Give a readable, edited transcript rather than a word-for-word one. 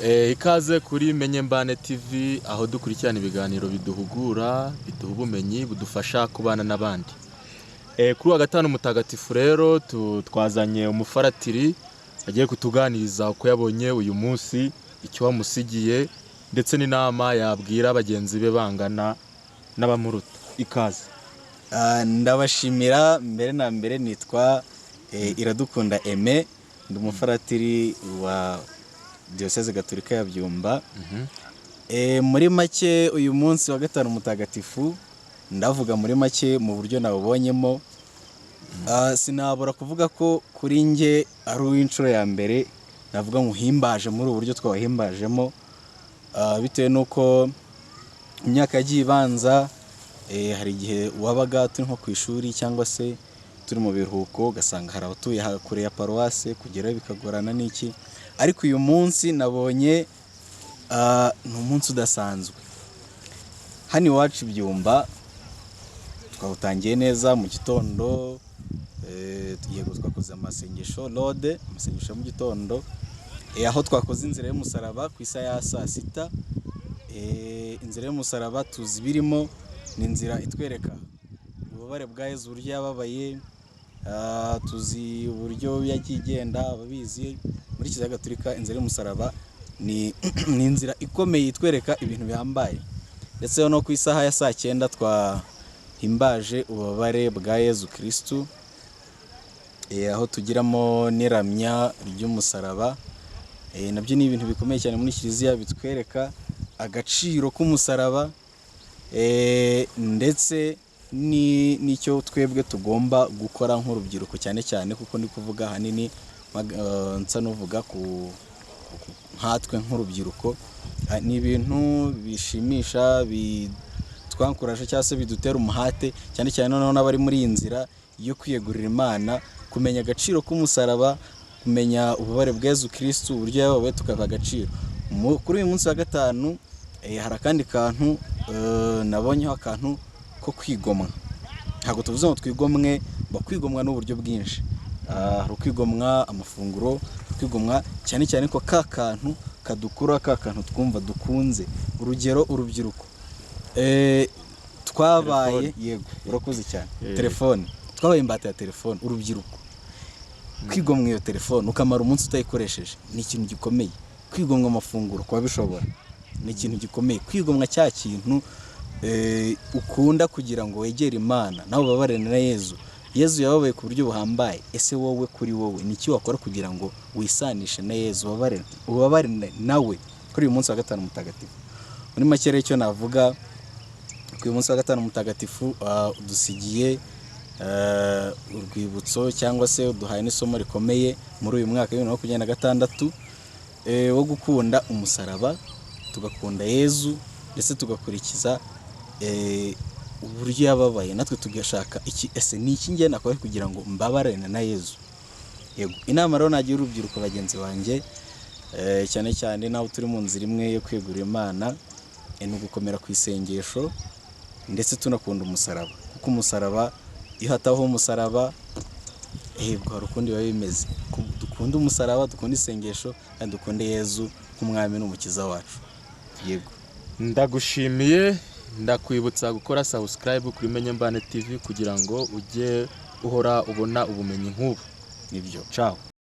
Ikaze kuri Menye Mbane TV, aho dukurikirana ibiganiro biduhugura, biduha ubumenyi, budufasha kubana n'abandi. Kuri wa gatanu mutagatifu rero twazanye umufaratiri agiye kutuganiriza uko yabonye uyu munsi, icyo wamusigiye ndetse n'inama yabwira bagenzi be bangana n'abamuruta. Ikaze. Ndabashimira. Mbere na mbere nitwa Iradukunda Aime, ndi umufaratiri wa Diocese Gatolika ya Byumba. Muri make uyu munsi wa gatanu mutagatifu ndavuga muri make mu buryo nawubonyemo. Sinabura kuvuga ko kuri nge ari uw'inshuro ya mbere navuga nkuhimbaje muri ubu buryo twahimbajemo, bitewe nuko imyaka yagiye ibanza hari igihe wabaga turi nko ku ishuri cyangwa se turi mu biruhuko ugasanga hari abatuye kure ya paruwase kugerayo bikagorana n'iki, ariko uyu munsi nabonye ni umunsi udasanzwe. Hano iwacu Byumba twawutangiye neza mu gitondo, yego twakoze amasengesho lode, amasengesho mu gitondo, aho twakoze inzira y'umusaraba ku isaha ya saa sita. Inzira y'umusaraba tuzi birimo, ni inzira itwereka ububabare bwa Yezu uburyo yababaye, tuzi uburyo yagiye igenda. Ababizi muri Kiliziya Gatolika inzira y'umusaraba ni inzira ikomeye itwereka ibintu bihambaye, ndetse no ku isaha ya saa 9 twahimbaje ububabare bwa Yezu Kristu, aho tugiramo n'iramya ry'umusaraba. Nabyo ni ibintu bikomeye cyane muri Kiliziya, bitwereka agaciro k'umusaraba, ndetse n'icyo twebwe tugomba gukora nk'urubyiruko cyane cyane, kuko ndi kuvuga hanini nsa n'uvuga ku nkatwe nk'urubyiruko. Ni ibintu bishimisha, bitwankuraje cyangwa se bidutera umuhate, cyane cyane noneho n'abari muri iyi nzira yo kwiyegurira Imana, kumenya agaciro k'umusaraba, kumenya ububabare bwa Yezu Kristu uburyo yababaye tukaha agaciro. Kuri uyu munsi wa gatanu hari akandi kantu nabonyeho, akantu ko kwigomwa. Ntabwo tuvuze ngo twigomwe, bakwigomwa n'uburyo bwinshi. Hari ukwigomwa amafunguro, kwigomwa cyane cyane ko ka kantu kadukura, ka kantu twumva dukunze. Urugero urubyiruko, twabaye yego urakoze cyane, telefone, twabaye imbata ya telefone. Urubyiruko kwigomwa iyo telefone ukamara umunsi utayikoresheje ni ikintu gikomeye. Kwigomwa amafunguro kwa bishobora ni ikintu gikomeye. Kwigomwa cya kintu ukunda kugira ngo wegere Imana nawe ubabarane na Yezu. Yezu yababaye ku buryo buhambaye. Ese wowe kuri wowe ni iki wakora kugira ngo wisanishe na Yezu, ubabarane nawe kuri uyu munsi wa gatanu mutagatifu? Muri make rero icyo navuga ku uyu munsi wa gatanu mutagatifu, udusigiye urwibutso cyangwa se uduhaye n'isomo rikomeye muri uyu mwaka wa 2026 wo gukunda umusaraba, tugakunda Yezu, ndetse tugakurikiza uburyo yababaye, natwe tugashaka ese ni iki ngiye nakora kugira ngo mbabarane na Yezu. Yego, inama rero nagiye urubyiruko bagenzi banjye, cyane cyane naho turi mu nzira imwe yo kwegurira Imana, ni ugukomera ku isengesho ndetse tunakunda umusaraba, kuko umusaraba iyo hataho umusaraba hebwo hari ukundi biba bimeze. Dukunda umusaraba, dukunda isengesho, kandi dukunde Yezu nk'umwami n'umukiza wacu. Yego, Ndagushimiye, ndakwibutsa gukora subscribe kuri Menye Mbane TV kugira ngo ujye uhora ubona ubumenyi nk'ubu. Nibyo, ciao.